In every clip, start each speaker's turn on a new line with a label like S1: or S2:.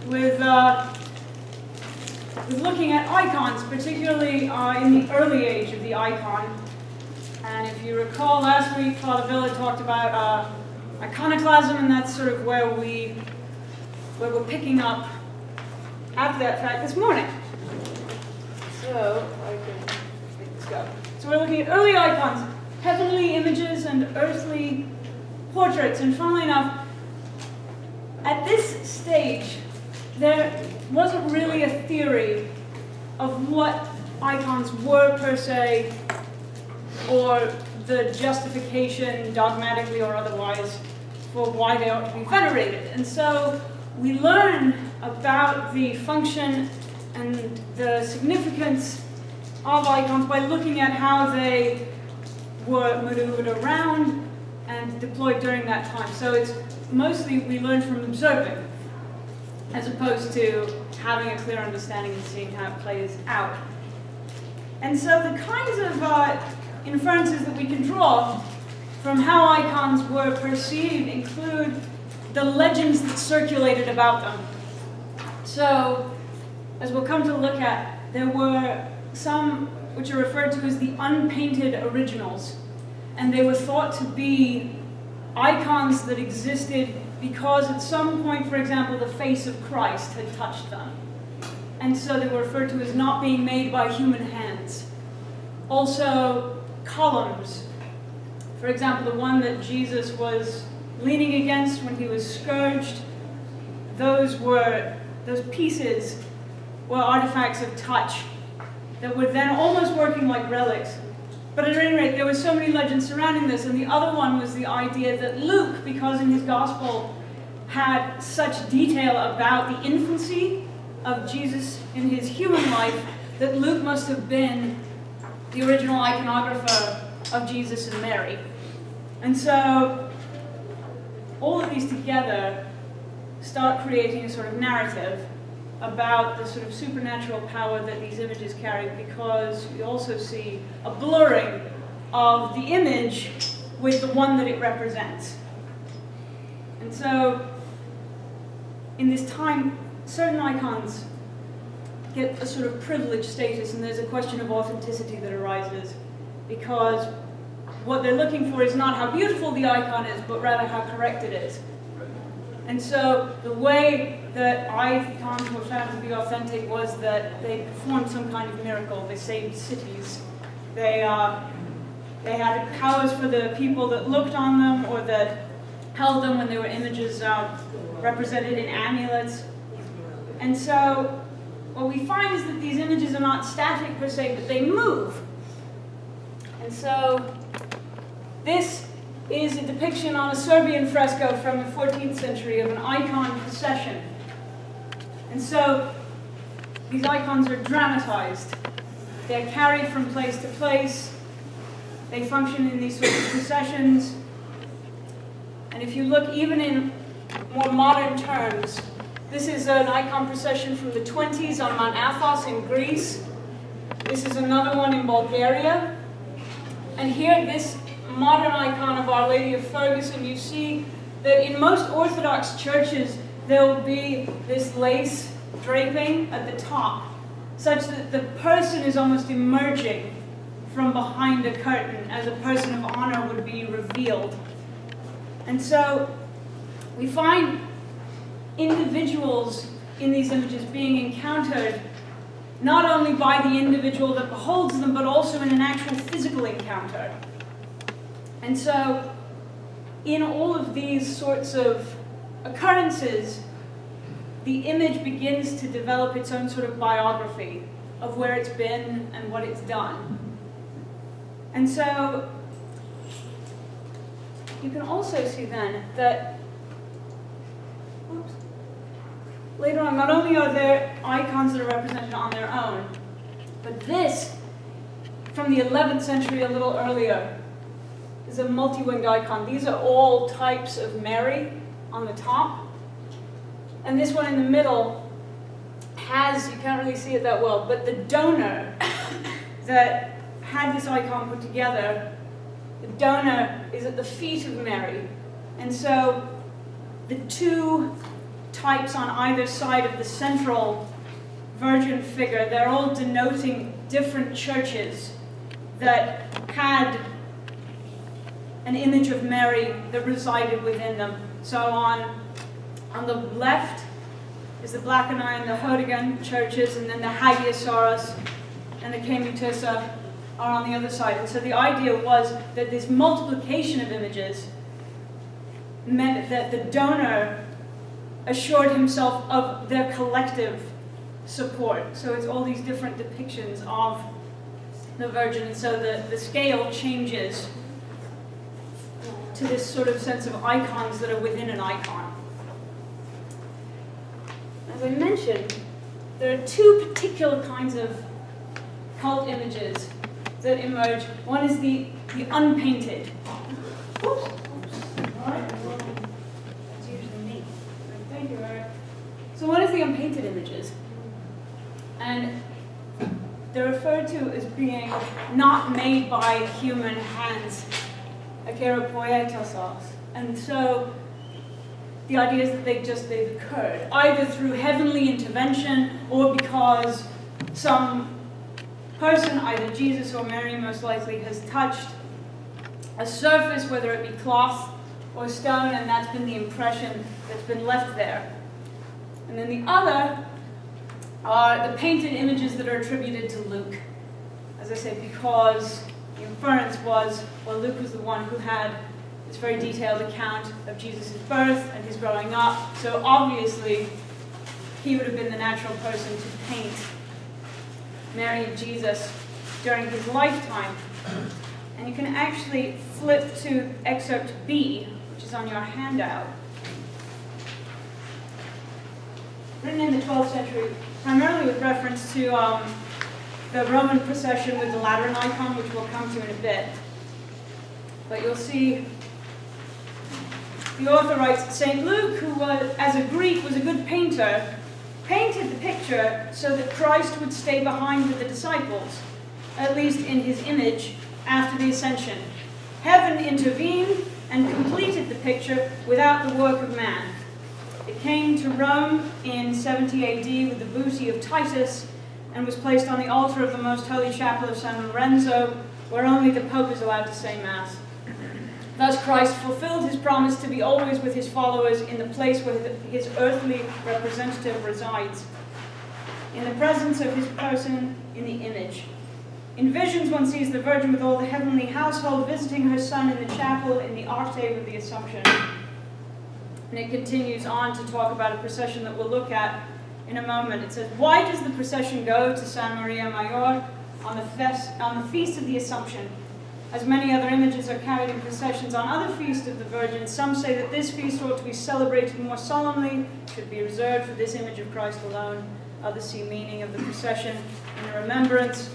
S1: with looking at icons, particularly in the early age of the icon. And if you recall last week, Father Villa talked about iconoclasm, and that's sort of where we're picking up after that fact this morning. So I can make this go. So we're looking at early icons, heavenly images and earthly portraits. And funnily enough, at this stage, there wasn't really a theory of what icons were per se, or the justification, dogmatically or otherwise, for why they ought to be venerated. And so we learn about the function and the significance of icons by looking at how they were maneuvered around and deployed during that time. So it's mostly we learn from observing, as opposed to having a clear understanding and seeing how it plays out. And so the kinds of inferences that we can draw from how icons were perceived include the legends that circulated about them. So, as we'll come to look at, there were some which are referred to as the unpainted originals, and they were thought to be icons that existed because at some point, for example, the face of Christ had touched them. And so they were referred to as not being made by human hands. Also, columns. For example, the one that Jesus was leaning against when he was scourged, those pieces were artifacts of touch that were then almost working like relics. But at any rate, there were so many legends surrounding this, and the other one was the idea that Luke, because in his gospel, had such detail about the infancy of Jesus in his human life, that Luke must have been the original iconographer of Jesus and Mary. And so, all of these together start creating a sort of narrative about the sort of supernatural power that these images carry, because we also see a blurring of the image with the one that it represents. And so, in this time, certain icons get a sort of privileged status, and there's a question of authenticity that arises, because what they're looking for is not how beautiful the icon is, but rather how correct it is. And so the way that icons were found to be authentic was that they performed some kind of miracle. They saved cities. They had powers for the people that looked on them or that held them when they were images represented in amulets. And so what we find is that these images are not static per se, but they move. And so this is a depiction on a Serbian fresco from the 14th century of an icon procession. And so these icons are dramatized. They're carried from place to place. They function in these sorts of processions. And if you look even in more modern terms, this is an icon procession from the 20s on Mount Athos in Greece. This is another one in Bulgaria. And here, this modern icon of Our Lady of Ferguson, you see that in most Orthodox churches, there will be this lace draping at the top, such that the person is almost emerging from behind a curtain as a person of honor would be revealed. And so we find individuals in these images being encountered not only by the individual that beholds them, but also in an actual physical encounter. And so, in all of these sorts of occurrences, the image begins to develop its own sort of biography of where it's been and what it's done. And so, you can also see then that later on, not only are there icons that are represented on their own, but this, from the 11th century, a little earlier, is a multi-winged icon. These are all types of Mary on the top. And this one in the middle has, you can't really see it that well, but the donor that had this icon put together, the donor is at the feet of Mary. And so the two types on either side of the central virgin figure, they're all denoting different churches that had an image of Mary that resided within them. So on the left is the Black and Iron, the Hodigan churches, and then the Hagiosaurus and the Kemutissa are on the other side. And so the idea was that this multiplication of images meant that the donor assured himself of their collective support. So it's all these different depictions of the Virgin, and so the scale changes to this sort of sense of icons that are within an icon. As I mentioned, there are two particular kinds of cult images that emerge. One is the unpainted. Oops. All right. That's usually me. Thank you, Eric. So what is the unpainted images? And they're referred to as being not made by human hands, akeropoietosos. And so the idea is that they've occurred, either through heavenly intervention or because some person, either Jesus or Mary most likely, has touched a surface, whether it be cloth or stone, and that's been the impression that's been left there. And then the other are the painted images that are attributed to Luke. As I say, because the inference was, well, Luke was the one who had this very detailed account of Jesus' birth and his growing up, so obviously he would have been the natural person to paint Mary and Jesus during his lifetime. And you can actually flip to excerpt B, which is on your handout. Written in the 12th century, primarily with reference to the Roman procession with the Lateran icon, which we'll come to in a bit. But you'll see the author writes, St. Luke, who was, as a Greek, was a good painter, painted the picture so that Christ would stay behind with the disciples, at least in his image, after the ascension. Heaven intervened and completed the picture without the work of man. It came to Rome in 70 AD with the booty of Titus and was placed on the altar of the most holy chapel of San Lorenzo, where only the Pope is allowed to say Mass. Thus Christ fulfilled his promise to be always with his followers in the place where his earthly representative resides, in the presence of his person in the image. In visions, one sees the Virgin with all the heavenly household visiting her Son in the chapel in the octave of the Assumption. And it continues on to talk about a procession that we'll look at in a moment. It says, why does the procession go to San Maria Mayor on the Feast of the Assumption? As many other images are carried in processions on other feasts of the Virgin, some say that this feast ought to be celebrated more solemnly, should be reserved for this image of Christ alone. Others see meaning of the procession in the remembrance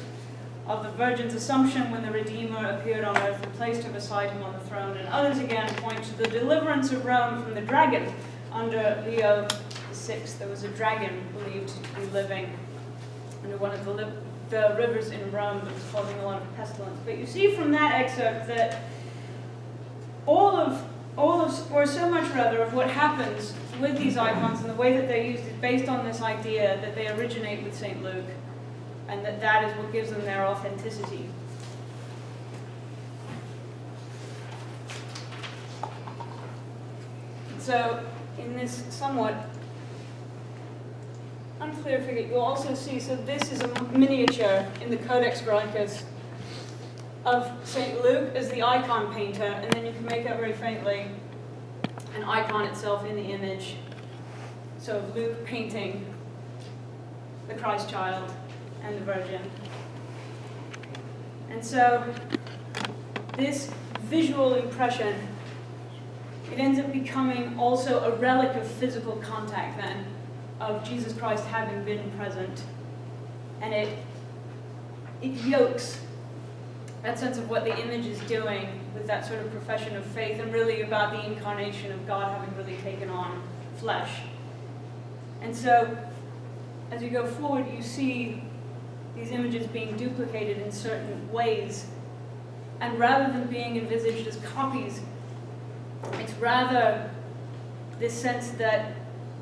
S1: of the Virgin's Assumption when the Redeemer appeared on earth and placed her beside him on the throne. And others again point to the deliverance of Rome from the dragon under Leo VI. There was a dragon believed to be living under one of the rivers in Rome that was causing a lot of pestilence. But you see from that excerpt that or so much rather, of what happens with these icons and the way that they're used is based on this idea that they originate with St. Luke, and that is what gives them their authenticity. So, in this somewhat unclear figure, you'll also see, so this is a miniature in the Codex Graecus of St. Luke as the icon painter, and then you can make out very faintly an icon itself in the image. So of Luke painting the Christ child and the Virgin. And so this visual impression, it ends up becoming also a relic of physical contact then, of Jesus Christ having been present. And it yokes that sense of what the image is doing with that sort of profession of faith, and really about the incarnation of God having really taken on flesh. And so, as you go forward, you see these images being duplicated in certain ways. And rather than being envisaged as copies, it's rather this sense that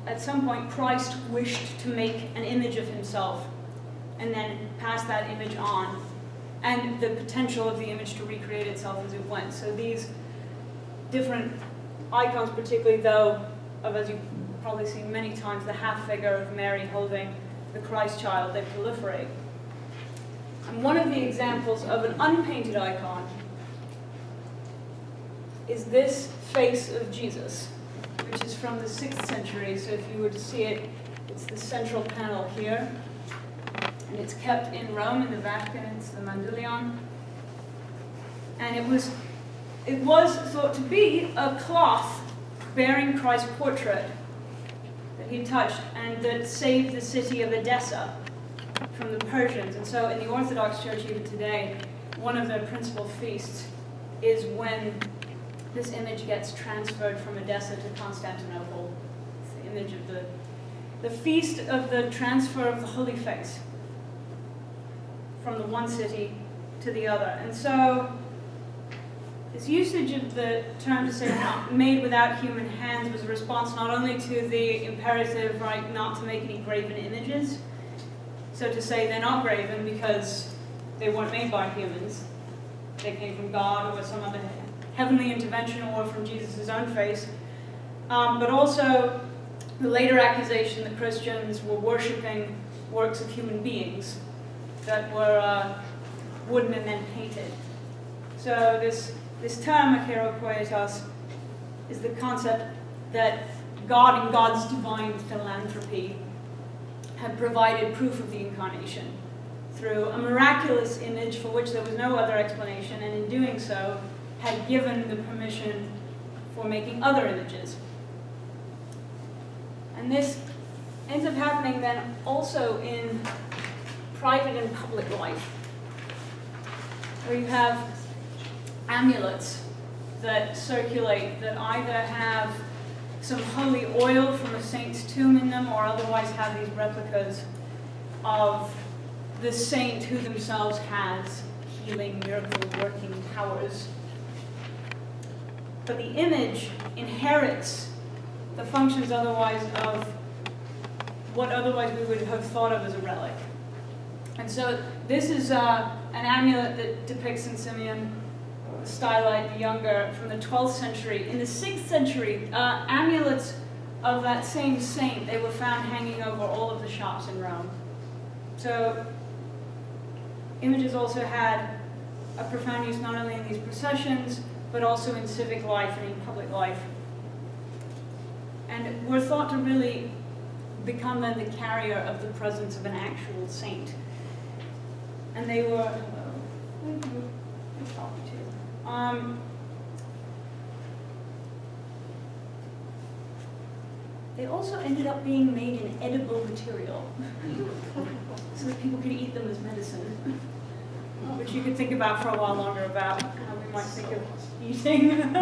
S1: at some point Christ wished to make an image of himself and then pass that image on, and the potential of the image to recreate itself as it went. So these different icons, particularly though, of, as you've probably seen many times, the half figure of Mary holding the Christ child, they proliferate. And one of the examples of an unpainted icon is this face of Jesus, which is from the 6th century. So if you were to see it, it's the central panel here. And it's kept in Rome, in the Vatican. It's the Mandulion. And it was thought to be a cloth bearing Christ's portrait that he touched and that saved the city of Edessa from the Persians. And so in the Orthodox Church even today, one of their principal feasts is when this image gets transferred from Edessa to Constantinople. It's the image of the feast of the transfer of the Holy Face from the one city to the other. And so this usage of the term to say made without human hands was a response not only to the imperative, right, not to make any graven images, so to say they're not graven because they weren't made by humans, they came from God or some other heavenly intervention or from Jesus' own face, but also the later accusation that Christians were worshipping works of human beings that were wooden and then painted. So this term, hieropoietos, is the concept that God in God's divine philanthropy had provided proof of the incarnation through a miraculous image for which there was no other explanation, and in doing so had given the permission for making other images. And this ends up happening then also in private and public life, where you have amulets that circulate that either have some holy oil from a saint's tomb in them or otherwise have these replicas of the saint who themselves has healing, miracle-working powers. But the image inherits the functions otherwise of what otherwise we would have thought of as a relic. And so this is an amulet that depicts St. Simeon the Stylite the Younger from the 12th century. In the 6th century, amulets of that same saint, they were found hanging over all of the shops in Rome. So images also had a profound use not only in these processions, but also in civic life and in public life. And were thought to really become then the carrier of the presence of an actual saint. And they were, they also ended up being made in edible material, so that people could eat them as medicine, which you could think about for a while longer about how we might think of eating.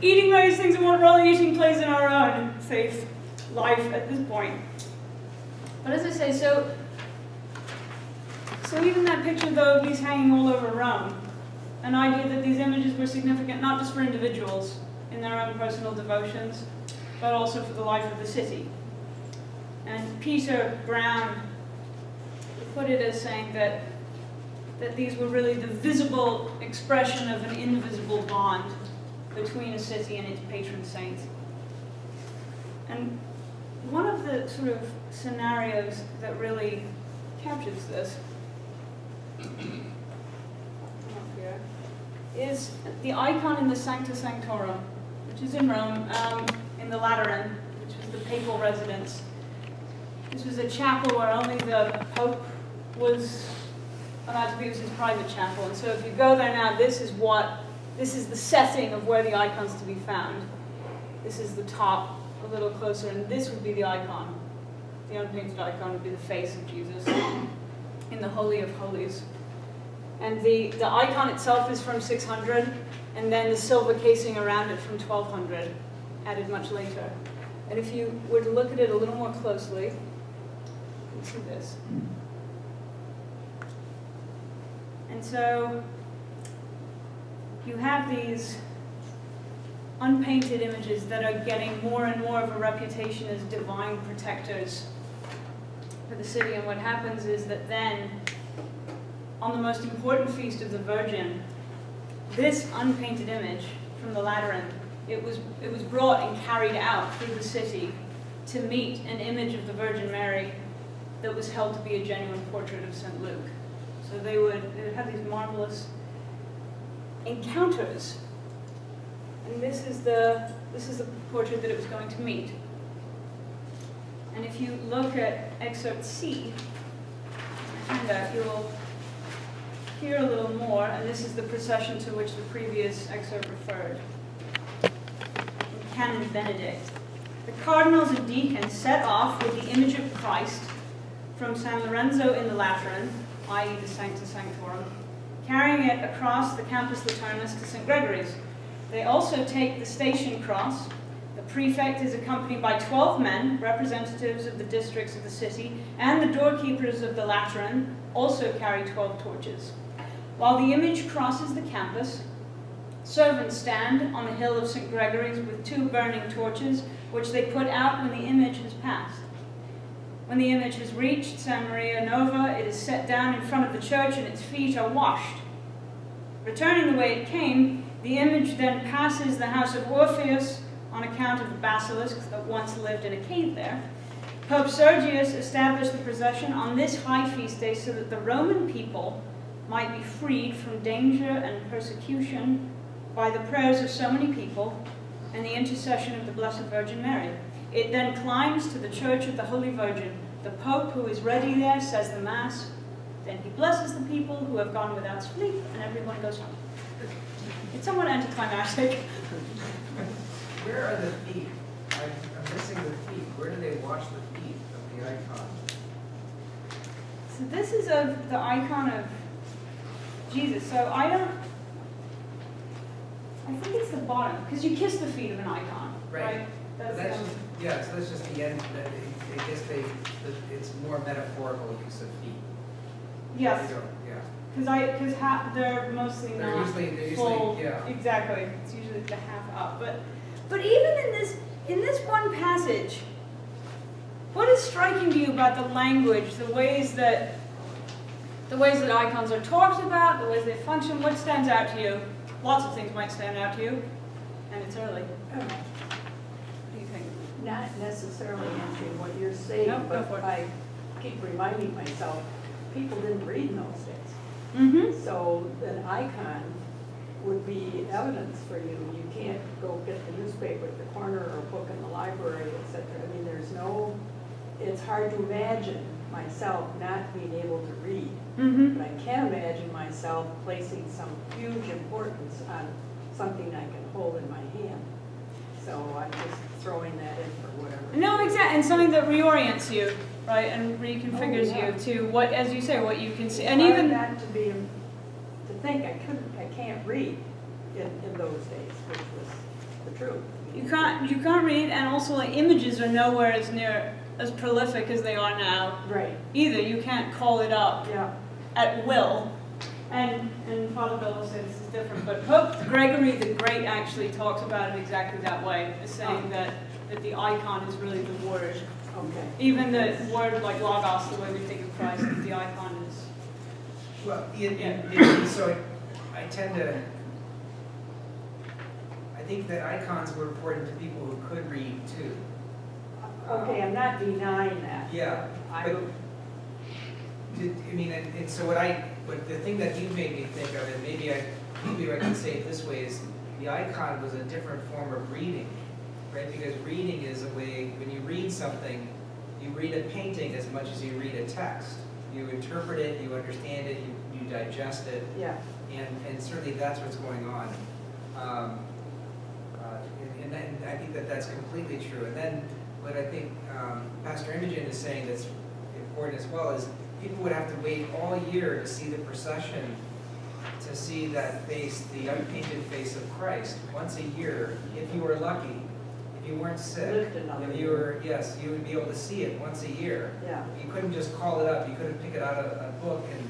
S1: Eating those things and what role eating plays in our own faith life at this point. But as I say, so even that picture, though, of these hanging all over Rome, an idea that these images were significant not just for individuals in their own personal devotions, but also for the life of the city. And Peter Brown put it as saying that these were really the visible expression of an invisible bond between a city and its patron saint. And one of the sort of scenarios that really captures this is the icon in the Sancta Sanctorum, which is in Rome, in the Lateran, which was the papal residence. This was a chapel where only the Pope was allowed to be. It was his private chapel. And so if you go there now, this is the setting of where the icon's to be found. This is the top, a little closer, and this would be the icon. The unpainted icon would be the face of Jesus in the Holy of Holies. And the icon itself is from 600, and then the silver casing around it from 1200, added much later. And if you were to look at it a little more closely, you can see this. And so you have these unpainted images that are getting more and more of a reputation as divine protectors for the city. And what happens is that then, on the most important feast of the Virgin, this unpainted image from the Lateran, it was brought and carried out through the city to meet an image of the Virgin Mary that was held to be a genuine portrait of St. Luke. So they would have these marvelous encounters. And this is the portrait that it was going to meet. And if you look at excerpt C, you'll hear a little more, and this is the procession to which the previous excerpt referred. In Canon Benedict, the cardinals and deacons set off with the image of Christ from San Lorenzo in the Lateran, i.e. the Sancta Sanctorum, carrying it across the Campus Laternus to St. Gregory's. They also take the station cross. The prefect is accompanied by 12 men, representatives of the districts of the city, and the doorkeepers of the Lateran also carry 12 torches. While the image crosses the campus, servants stand on the hill of St. Gregory's with 2 burning torches, which they put out when the image has passed. When the image has reached San Maria Nova, it is set down in front of the church and its feet are washed. Returning the way it came, the image then passes the house of Orpheus on account of the basilisk that once lived in a cave there. Pope Sergius established the procession on this high feast day so that the Roman people might be freed from danger and persecution by the prayers of so many people and the intercession of the Blessed Virgin Mary. It then climbs to the Church of the Holy Virgin. The Pope, who is ready there, says the Mass. Then he blesses the people who have gone without sleep, and everyone goes home. It's somewhat anticlimactic.
S2: Where are the feet? I'm missing the feet. Where do they wash the feet of the icon?
S1: So this is the icon of Jesus. So I think it's the bottom, because you kiss the feet of an icon, right?
S2: So that's just the end. I guess it's more metaphorical use of feet.
S1: Yes.
S2: Yeah.
S1: Because they're mostly
S2: They're
S1: not
S2: usually,
S1: full.
S2: yeah.
S1: Exactly. It's usually the half up. But even in this one passage, what is striking to you about the language, the ways that icons are talked about, the ways they function? What stands out to you? Lots of things might stand out to you, and it's early. What do you think?
S3: Not necessarily answering what you're saying,
S1: No, go for
S3: but
S1: it.
S3: I keep reminding myself, people didn't read in those days.
S1: Mm-hmm.
S3: So an icon would be evidence for you. You can't go get the newspaper at the corner or a book in the library, etc. I mean, it's hard to imagine myself not being able to read.
S1: Mm-hmm.
S3: But I can imagine myself placing some huge importance on something I can hold in my hand. So I'm just throwing that in for whatever.
S1: No, exactly, and something that reorients you, right, and reconfigures
S3: Oh, yeah.
S1: you to what, as you say, what you can see,
S3: It's
S1: and
S3: hard
S1: even
S3: not to think I can't read in those days, which was the truth.
S1: you can't read, and also like images are nowhere as near as prolific as they are now.
S3: Right.
S1: Either you can't call it up
S3: Yeah.
S1: at will, and Father Bill will say this is different, but Pope Gregory the Great actually talks about it exactly that way, as saying that the icon is really the word.
S3: Okay.
S1: Even the word like logos, the way we think of Christ, the icon is.
S2: Well, so I tend to. I think that icons were important to people who could read too.
S3: Okay, I'm not denying that.
S2: Yeah. But the thing that you made me think of, and maybe I can say it this way, is the icon was a different form of reading, right? Because reading is a way, when you read something, you read a painting as much as you read a text. You interpret it, you understand it, you digest it.
S3: Yeah.
S2: And certainly that's what's going on. And I think that that's completely true. And then what I think Pastor Imogen is saying that's important as well is people would have to wait all year to see the procession, to see that face, the unpainted face of Christ, once a year, if you were lucky. If you weren't sick,
S3: Lived another
S2: if you were, yes, you would be able to see it once a year.
S3: Yeah.
S2: You couldn't just call it up. You couldn't pick it out of a book and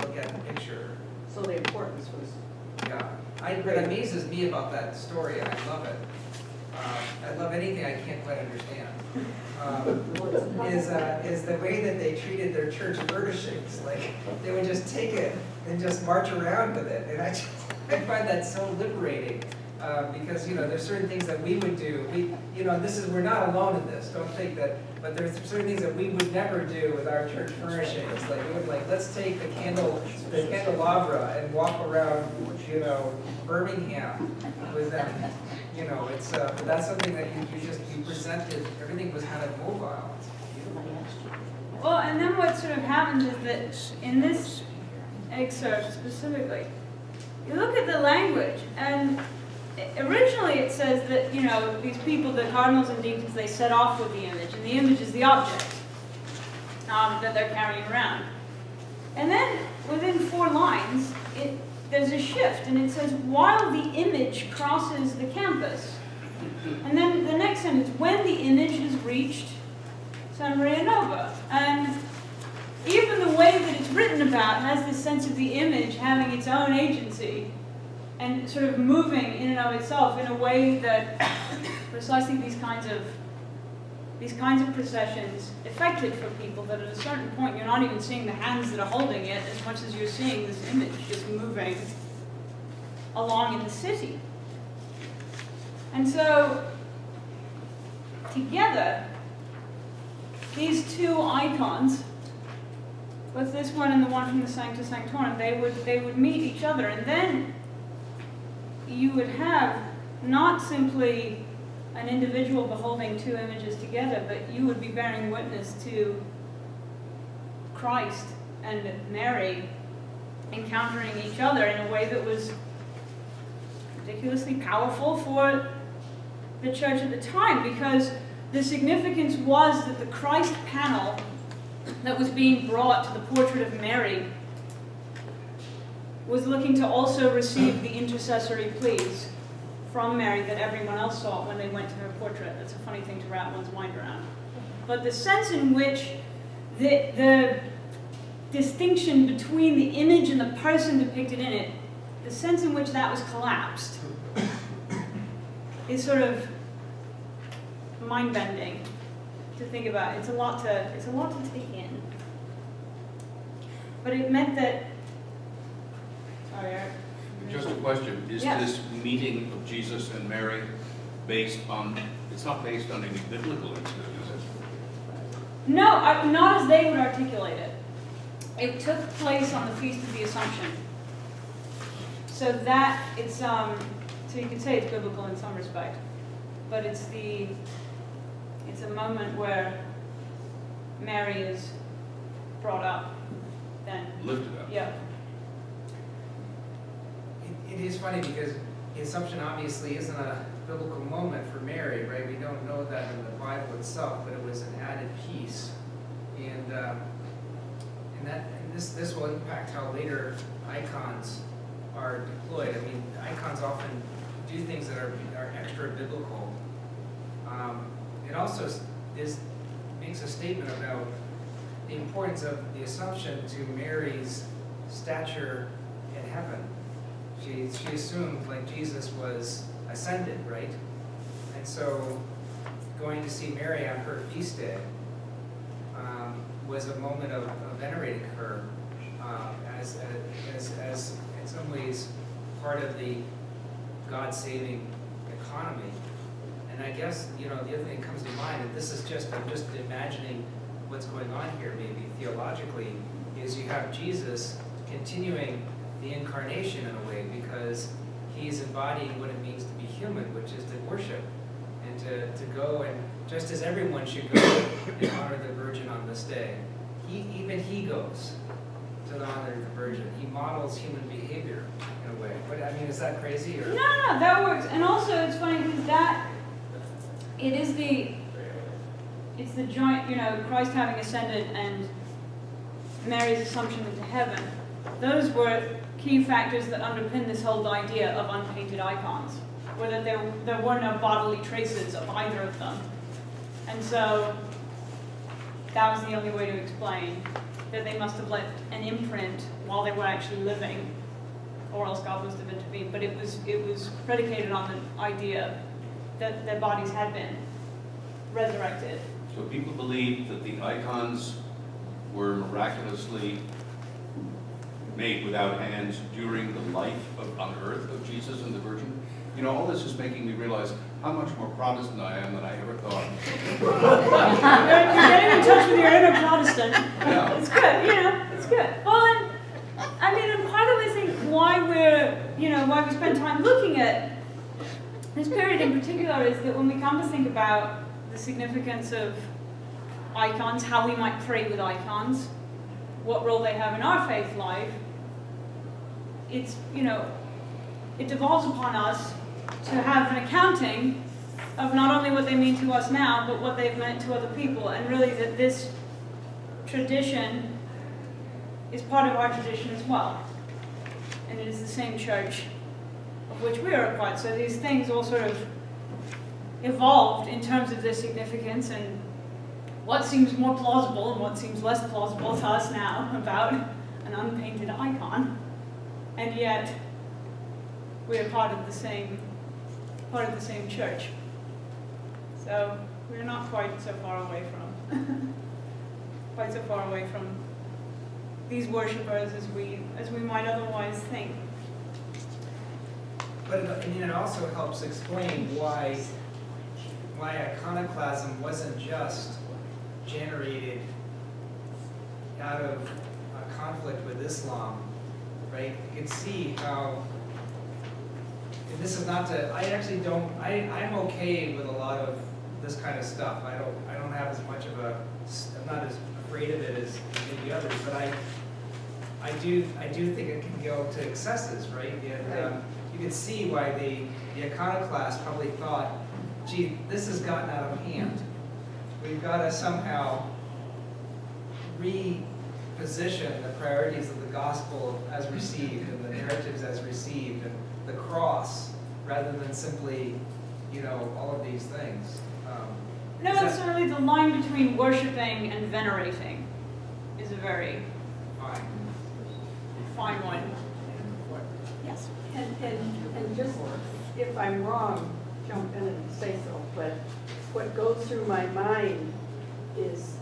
S2: look at the picture.
S3: So the importance was
S2: Yeah. What amazes me about that story, and I love it, I love anything I can't quite understand, is the way that they treated their church furnishings. Like, they would just take it and just march around with it. And I find that so liberating. Because, there's certain things that we would do. We're not alone in this, don't think that, but there's certain things that we would never do with our church furnishings. Like, we would let's take the candelabra and walk around, Birmingham with them. That's something that you presented, everything was kind of mobile.
S1: Well, and then what sort of happens is that in this excerpt specifically, you look at the language, and originally it says that, these people, the cardinals and deacons, they set off with the image, and the image is the object that they're carrying around. And then within 4 lines, there's a shift, and it says, while the image crosses the campus. And then the next sentence, when the image has reached San Maria Nova. And even the way that it's written about has this sense of the image having its own agency and sort of moving in and of itself in a way that precisely these kinds of processions effected for people, that at a certain point you're not even seeing the hands that are holding it as much as you're seeing this image just moving along in the city. And so together, these 2 icons, both this one and the one from the Sancta Sanctorum, they would meet each other, and then you would have not simply an individual beholding 2 images together, but you would be bearing witness to Christ and Mary encountering each other in a way that was ridiculously powerful for the church at the time, because the significance was that the Christ panel that was being brought to the portrait of Mary was looking to also receive the intercessory pleas from Mary that everyone else saw when they went to her portrait. That's a funny thing to wrap one's mind around. But the sense in which the distinction between the image and the person depicted in it, the sense in which that was collapsed, is sort of mind-bending to think about. It's a lot to take in. But it meant that. Sorry, Eric.
S4: Just a question, is
S1: Yes.
S4: this meeting of Jesus and Mary based on, it's not based on any biblical incident, is it?
S1: No, not as they would articulate it. It took place on the Feast of the Assumption. So that, it's, so you could say it's biblical in some respect. But it's a moment where Mary is brought up then.
S4: Lifted up.
S1: Yeah.
S2: It is funny because the Assumption obviously isn't a biblical moment for Mary, right? We don't know that in the Bible itself, but it was an added piece. And this will impact how later icons are deployed. I mean, icons often do things that are extra biblical. It also makes a statement about the importance of the Assumption to Mary's stature in heaven. She assumed like Jesus was ascended, right? And so going to see Mary on her feast day was a moment of venerating her as in some ways part of the God-saving economy. And I guess, the other thing that comes to mind, and this is I'm just imagining what's going on here maybe theologically, is you have Jesus continuing the incarnation in a way, because he's embodying what it means to be human, which is to worship and to go, and just as everyone should go and honor the Virgin on this day, even he goes to honor the Virgin. He models human behavior in a way. But I mean, is that crazy? Or?
S1: No, that works. And also, it's funny because it's the joint, Christ having ascended and Mary's assumption into heaven. Those were key factors that underpin this whole idea of unpainted icons, were that there were no bodily traces of either of them. And so that was the only way to explain that they must have left an imprint while they were actually living or else God was the to be. But it was predicated on the idea that their bodies had been resurrected.
S4: So people believe that the icons were miraculously made without hands during the life on earth of Jesus and the Virgin. You know, all this is making me realize how much more Protestant I am than I ever thought.
S1: You're getting in touch with your inner Protestant.
S4: Yeah.
S1: It's good, you know, it's good. Well, and I mean, and part of I think why we spend time looking at this period in particular is that when we come to think about the significance of icons, how we might pray with icons, what role they have in our faith life, it's, it devolves upon us to have an accounting of not only what they mean to us now, but what they've meant to other people, and really that this tradition is part of our tradition as well. And it is the same church of which we are a part. So these things all sort of evolved in terms of their significance and what seems more plausible and what seems less plausible to us now about an unpainted icon. And yet, we are part of the same church. So we're not quite so far away from these worshipers as we might otherwise think.
S2: But it also helps explain why iconoclasm wasn't just generated out of a conflict with Islam, right? You can see how, and this is not to, I'm okay with a lot of this kind of stuff. I don't have as much of I'm not as afraid of it as maybe others, but I do think it can go to excesses, right? And you can see why the iconoclast probably thought, gee, this has gotten out of hand. We've got to somehow reposition the priorities of the gospel as received and the narratives as received and the cross rather than simply, all of these things.
S1: No, it's certainly the line between worshiping and venerating is a very fine one. Yes.
S3: And just, if I'm wrong, jump in and say so, but what goes through my mind is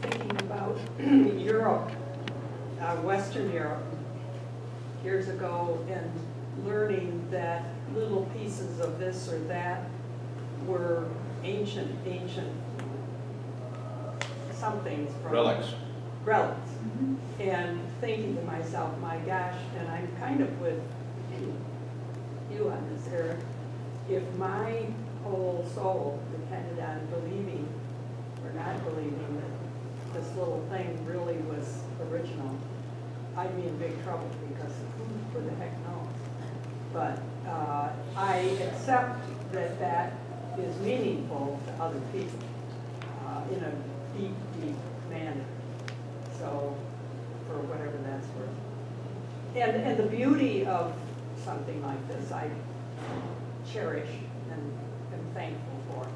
S3: thinking about Europe, Western Europe, years ago, and learning that little pieces of this or that were ancient somethings from
S4: Relics.
S3: And thinking to myself, my gosh, and I'm kind of with you on this, Eric, if my whole soul depended on believing or not believing that this little thing really was original, I'd be in big trouble because who the heck knows? But I accept that is meaningful to other people in a deep, deep manner. So, for whatever that's worth. And the beauty of something like this, I cherish and am thankful for.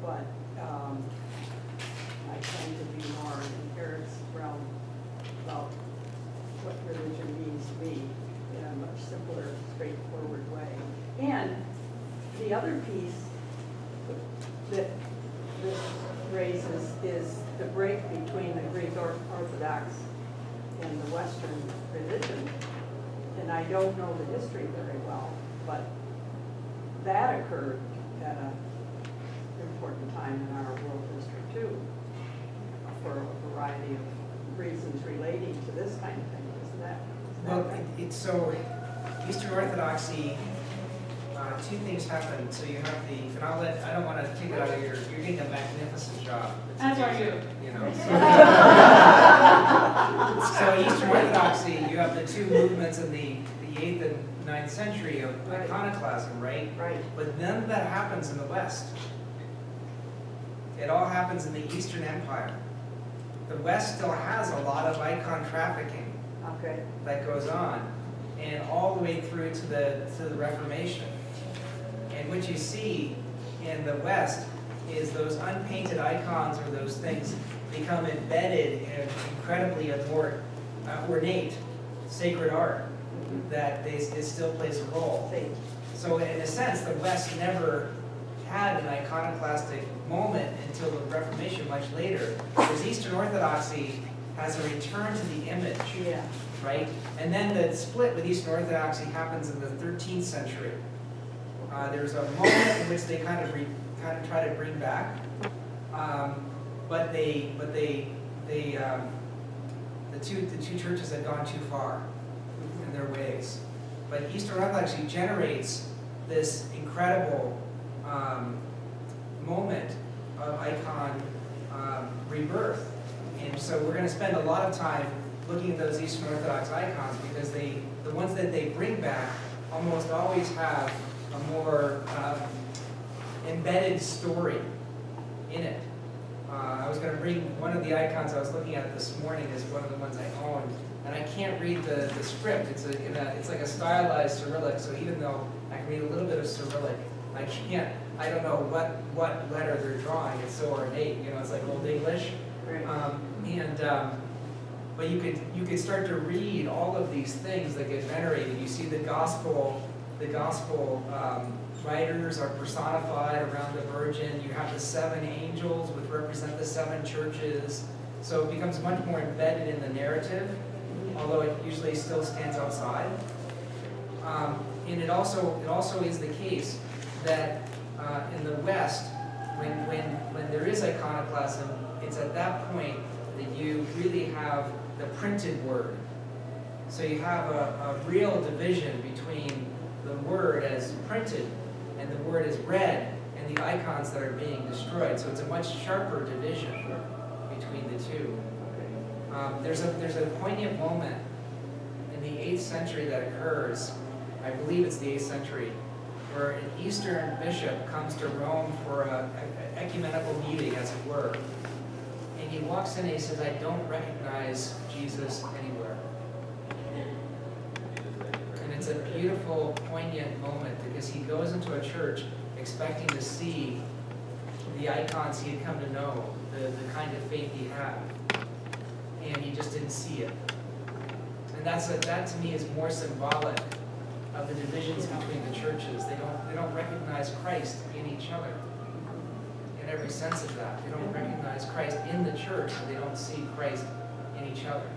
S3: But I tend to be more in Eric's realm about what religion means to me in a much simpler, straightforward way. And the other piece that this raises is the break between the Greek Orthodox and the Western religion. And I don't know the history very well, but that occurred at an important time in our world history too, for a variety of reasons relating to this kind of thing. Isn't that right?
S2: It's so Eastern Orthodoxy. Two things happen. So you have and I don't want to take it out of you're doing a magnificent job.
S1: As are you.
S2: So Eastern Orthodoxy, you have the two movements in the 8th and 9th century of iconoclasm, right?
S3: Right.
S2: But none of that happens in the West. It all happens in the Eastern Empire. The West still has a lot of icon trafficking that goes on, and all the way through to the Reformation. And what you see in the West is those unpainted icons or those things become embedded and incredibly more ornate. sacred art, that it still plays a role.
S3: Faith.
S2: So in a sense, the West never had an iconoclastic moment until the Reformation, much later. Because Eastern Orthodoxy has a return to the image,
S3: Yeah.
S2: right? And then the split with Eastern Orthodoxy happens in the 13th century. There's a moment in which they kind of try to bring back, but the two churches had gone too far in their ways. But Eastern Orthodoxy generates this incredible moment of icon rebirth. And so we're going to spend a lot of time looking at those Eastern Orthodox icons, because the ones that they bring back almost always have a more embedded story in it. I was going to bring one of the icons I was looking at this morning is one of the ones I own, and I can't read the script. It's like a stylized Cyrillic, so even though I can read a little bit of Cyrillic, I don't know what letter they're drawing. It's so ornate, it's like Old English.
S3: Right.
S2: But you could start to read all of these things that get venerated. You see the gospel writers are personified around the Virgin. You have the 7 angels, which represent the 7 churches. So it becomes much more embedded in the narrative, although it usually still stands outside. And it also is the case that in the West, when there is iconoclasm, it's at that point that you really have the printed word. So you have a real division between the word as printed and the word as read, and the icons that are being destroyed. So it's a much sharper division between the two. There's a poignant moment in the 8th century that occurs, I believe it's the 8th century, where an Eastern bishop comes to Rome for an ecumenical meeting, as it were. And he walks in and he says, I don't recognize Jesus anywhere. And it's a beautiful, poignant moment, because he goes into a church expecting to see the icons he had come to know, the kind of faith he had. And he just didn't see it. And that to me is more symbolic of the divisions between the churches. They don't recognize Christ in each other, in every sense of that. They don't recognize Christ in the church, and they don't see Christ in each other.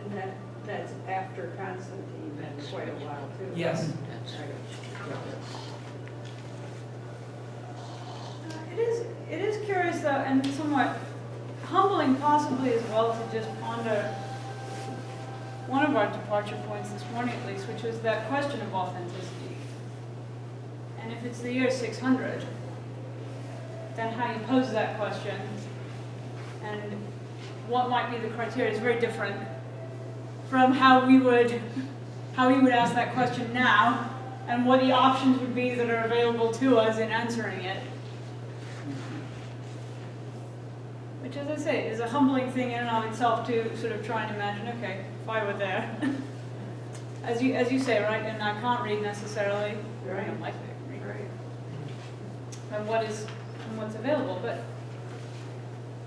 S3: And that's after Constantine, and quite a while too.
S2: Yes.
S1: It is curious though, and somewhat humbling possibly as well, to just ponder one of our departure points this morning at least, which was that question of authenticity. And if it's the year 600, then how you pose that question and what might be the criteria is very different from how we would ask that question now, and what the options would be that are available to us in answering it. Which, as I say, is a humbling thing in and of itself, to sort of try and imagine, okay, if I were there. as you say, right, and I can't read necessarily,
S3: Right.
S1: I don't like to read,
S3: Right.
S1: and what's available, but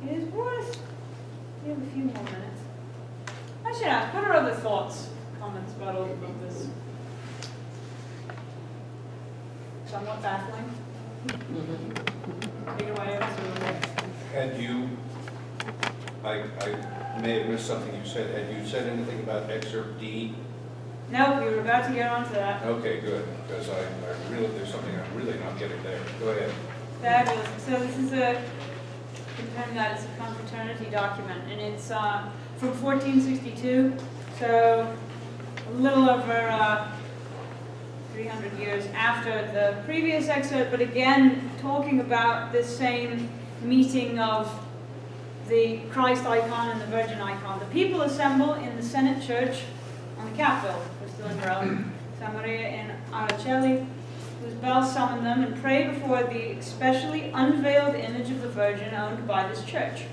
S1: it is worth, we have a few more minutes. I should ask, what are other thoughts, comments about all of this? Somewhat baffling. Take it away,
S4: Had you, I may have missed something you said, had you said anything about excerpt D?
S1: No, we were about to get on to that.
S4: Okay, good, because I really, there's something I'm really not getting there. Go ahead.
S1: Fabulous. So this is confirm that it's a confraternity document, and it's from 1462, so a little over 300 years after the previous excerpt, but again, talking about this same meeting of the Christ icon and the Virgin icon. The people assemble in the Senate Church on the Capitol, we're still in Rome, San Maria in Araceli, whose bells summon them, and pray before the specially unveiled image of the Virgin owned by this church.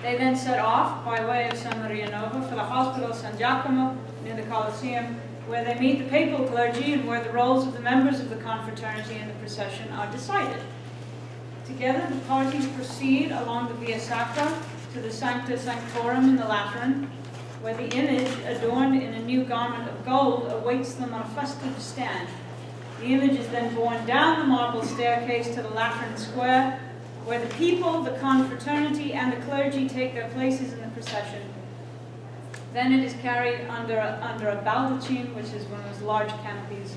S1: They then set off by way of San Maria Nova for the Hospital San Giacomo near the Colosseum, where they meet the papal clergy and where the roles of the members of the confraternity in the procession are decided. Together, the parties proceed along the Via Sacra to the Sancta Sanctorum in the Lateran, where the image, adorned in a new garment of gold, awaits them on a festive stand. The image is then borne down the marble staircase to the Lateran Square, where the people, the confraternity, and the clergy take their places in the procession. Then it is carried under a baldachin, which is one of those large canopies,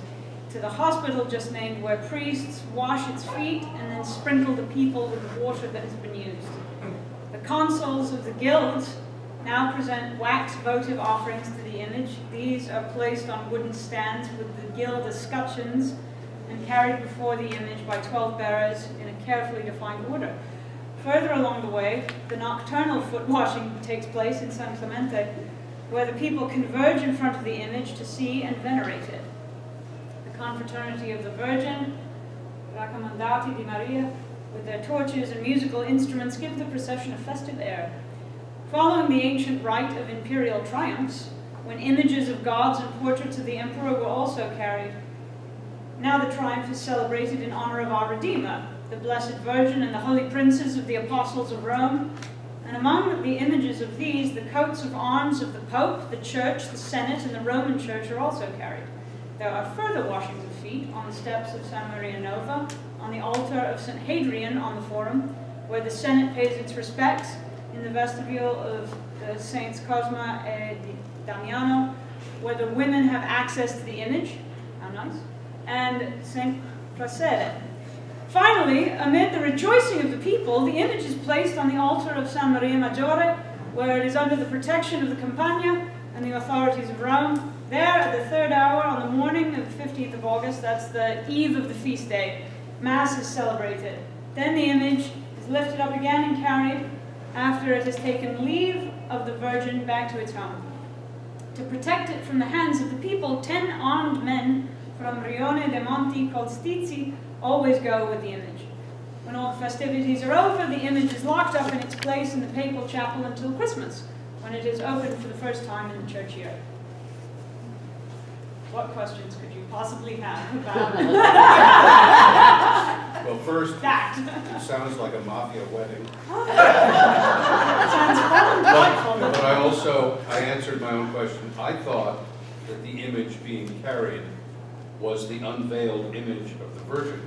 S1: to the hospital just named, where priests wash its feet and then sprinkle the people with the water that has been used. The consuls of the guilds now present wax votive offerings to the image. These are placed on wooden stands with the guild escutcheons and carried before the image by 12 bearers in a carefully defined order. Further along the way, the nocturnal foot washing takes place in San Clemente, where the people converge in front of the image to see and venerate it. The confraternity of the Virgin, Raccomandati di Maria, with their torches and musical instruments, give the procession a festive air. Following the ancient rite of imperial triumphs, when images of gods and portraits of the emperor were also carried, now the triumph is celebrated in honor of our Redeemer, the Blessed Virgin, and the holy princes of the apostles of Rome. And among the images of these, the coats of arms of the Pope, the Church, the Senate, and the Roman Church are also carried. There are further washings of feet on the steps of San Maria Nova, on the altar of St. Hadrian on the Forum, where the Senate pays its respects, in the vestibule of the Saints Cosma e Damiano, where the women have access to the image, how nice, and St. Placere. Finally, amid the rejoicing of the people, the image is placed on the altar of San Maria Maggiore, where it is under the protection of the Campagna and the authorities of Rome. There, at the 3rd hour on the morning of the 15th of August, that's the eve of the feast day, Mass is celebrated. Then the image is lifted up again and carried, after it has taken leave of the Virgin, back to its home. To protect it from the hands of the people, 10 armed men from Rione de' Monti called Stizi always go with the image. When all the festivities are over, the image is locked up in its place in the papal chapel until Christmas, when it is opened for the first time in the church year. What questions could you possibly have about
S4: Well, first,
S1: that?
S4: it sounds like a mafia wedding.
S1: Sounds fun and delightful.
S4: But I answered my own question. I thought that the image being carried was the unveiled image of the Virgin.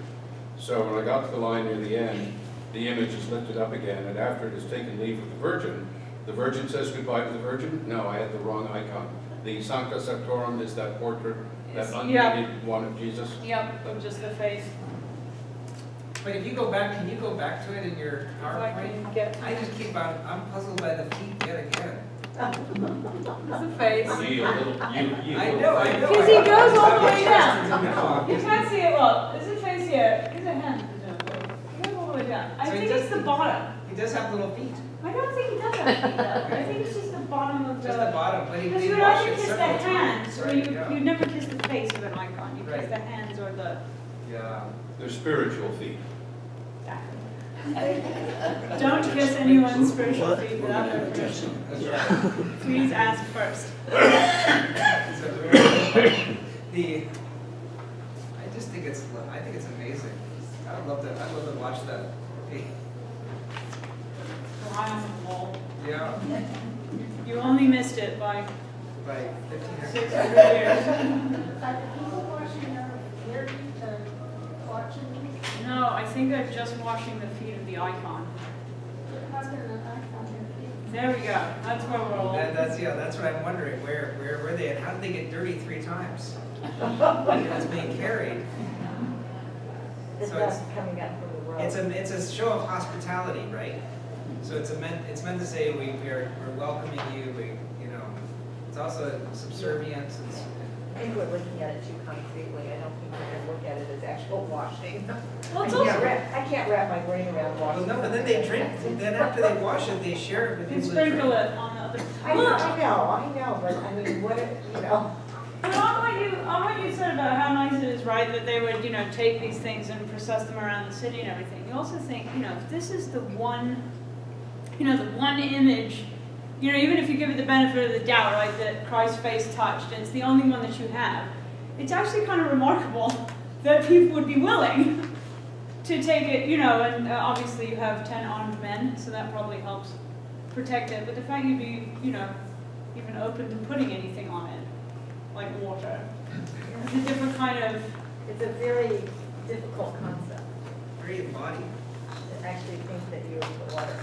S4: So when I got to the line near the end, the image is lifted up again, and after it has taken leave of the Virgin says goodbye to the Virgin? No, I had the wrong icon. The Sancta Sanctorum is that portrait, that unpainted one of Jesus?
S1: Yep, of just the face.
S2: But if you go back, can you go back to it in your
S1: If I
S2: PowerPoint?
S1: can get
S2: I just keep on, I'm puzzled by the feet yet again.
S1: the face.
S4: You little, you
S2: I
S4: little
S2: know.
S4: thing.
S1: Because he goes all the way
S2: down.
S1: down. You can't see it well. Is it face here? Is it hand? It goes all the way down. I
S2: So he
S1: think
S2: does-
S1: it's the bottom.
S2: He does have little feet,
S1: I don't think he does have feet though. I think it's just the bottom of
S2: just the bottom, but
S1: Because
S2: he
S1: you would
S2: washed
S1: only
S2: it
S1: kiss the
S2: several
S1: hands,
S2: times,
S1: or
S2: right?
S1: you,
S2: Yeah.
S1: you'd never kiss the face of an icon. You kiss
S2: Right.
S1: the hands or the
S2: Yeah.
S4: They're spiritual feet.
S1: Don't kiss anyone's spiritual feet without their permission.
S2: That's right.
S1: Please ask first.
S2: The, I just think it's, I think it's amazing. I'd love to watch that.
S1: Fly on the wall.
S2: Yeah,
S1: You only missed it by
S2: by 15 years.
S1: 600 years.
S5: Are the people washing their hair to watching?
S1: No, I think they're just washing the feet of the icon.
S5: How can an icon be?
S1: There we go. That's where we're all.
S2: That's what I'm wondering. Where were they, and how did they get dirty 3 times? It's being carried.
S6: The
S2: So
S6: dust coming up from the road.
S2: It's a show of hospitality, right? So it's meant to say we're welcoming you. It's also subservience.
S6: I think we're looking at it too concretely. I don't think we're gonna look at it as actual washing.
S1: Well, it's
S6: I can't wrap my brain around
S2: Well,
S6: washing.
S2: no, but then they drink. Then after they wash it, they share it with
S1: You
S2: people. that
S1: sprinkle
S2: drink.
S1: it on the other.
S6: I know, but I mean, what,
S1: But on what you said about how nice it is, right, that they would, take these things and process them around the city and everything. You also think, if this is the one, the one image, even if you give it the benefit of the doubt, right, that Christ's face touched, and it's the only one that you have, it's actually kind of remarkable that people would be willing to take it, and obviously you have 10 armed men, so that probably helps protect it. But the fact you'd be, even open to putting anything on it, like water. It's a different kind of,
S6: It's a very difficult concept
S2: Very embodied.
S6: to actually think that you would put water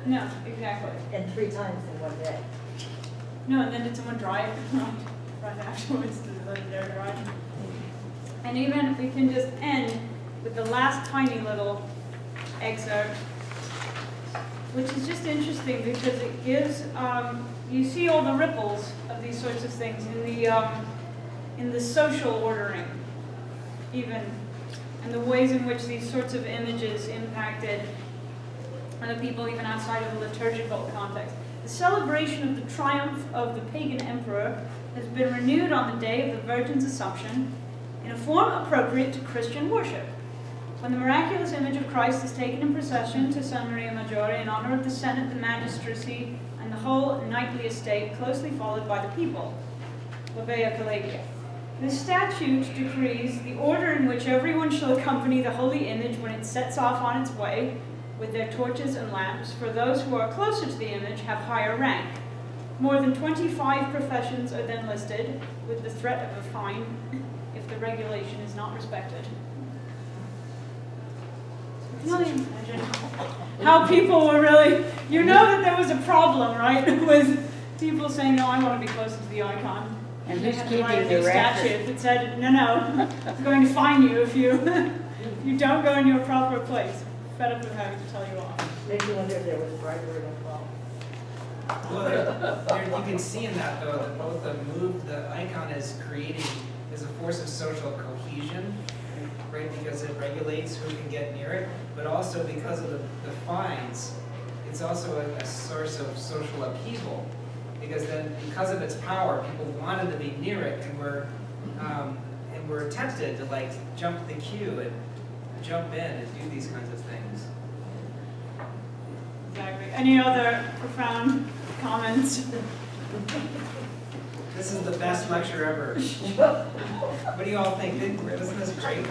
S1: no, exactly.
S6: and 3 times in one day.
S1: No, and then did someone dry it right afterwards to let it air dry? And even if we can just end with the last tiny little excerpt, which is just interesting because it gives, you see all the ripples of these sorts of things in the social ordering, even, and the ways in which these sorts of images impacted other people even outside of a liturgical context. The celebration of the triumph of the pagan emperor has been renewed on the day of the Virgin's Assumption in a form appropriate to Christian worship. When the miraculous image of Christ is taken in procession to San Maria Maggiore in honor of the Senate, the magistracy, and the whole knightly estate, closely followed by the people. Labea Collegia. The statute decrees the order in which everyone shall accompany the holy image when it sets off on its way, with their torches and lamps, for those who are closer to the image have higher rank. More than 25 professions are then listed, with the threat of a fine if the regulation is not respected. You can only imagine how people were really, you know that there was a problem, right, with people saying, no, I want to be closer to the icon.
S7: And
S1: they
S7: who's
S1: had to write a
S7: keeping
S1: new
S7: the record?
S1: statute that said, no, I'm going to fine you if you, if you don't go in your proper place. Fed up with having to tell you off.
S6: Makes you wonder if there was bribery involved.
S2: Well, you can see in that though, that both the icon is creating, is a force of social cohesion, right? Because it regulates who can get near it, but also because of the fines, it's also a source of social upheaval. Because then, because of its power, people wanted to be near it and were tempted to like jump the queue and jump in and do these kinds of things.
S1: Exactly. Any other profound comments?
S2: This is the best lecture ever. What do you all think? Wasn't this great?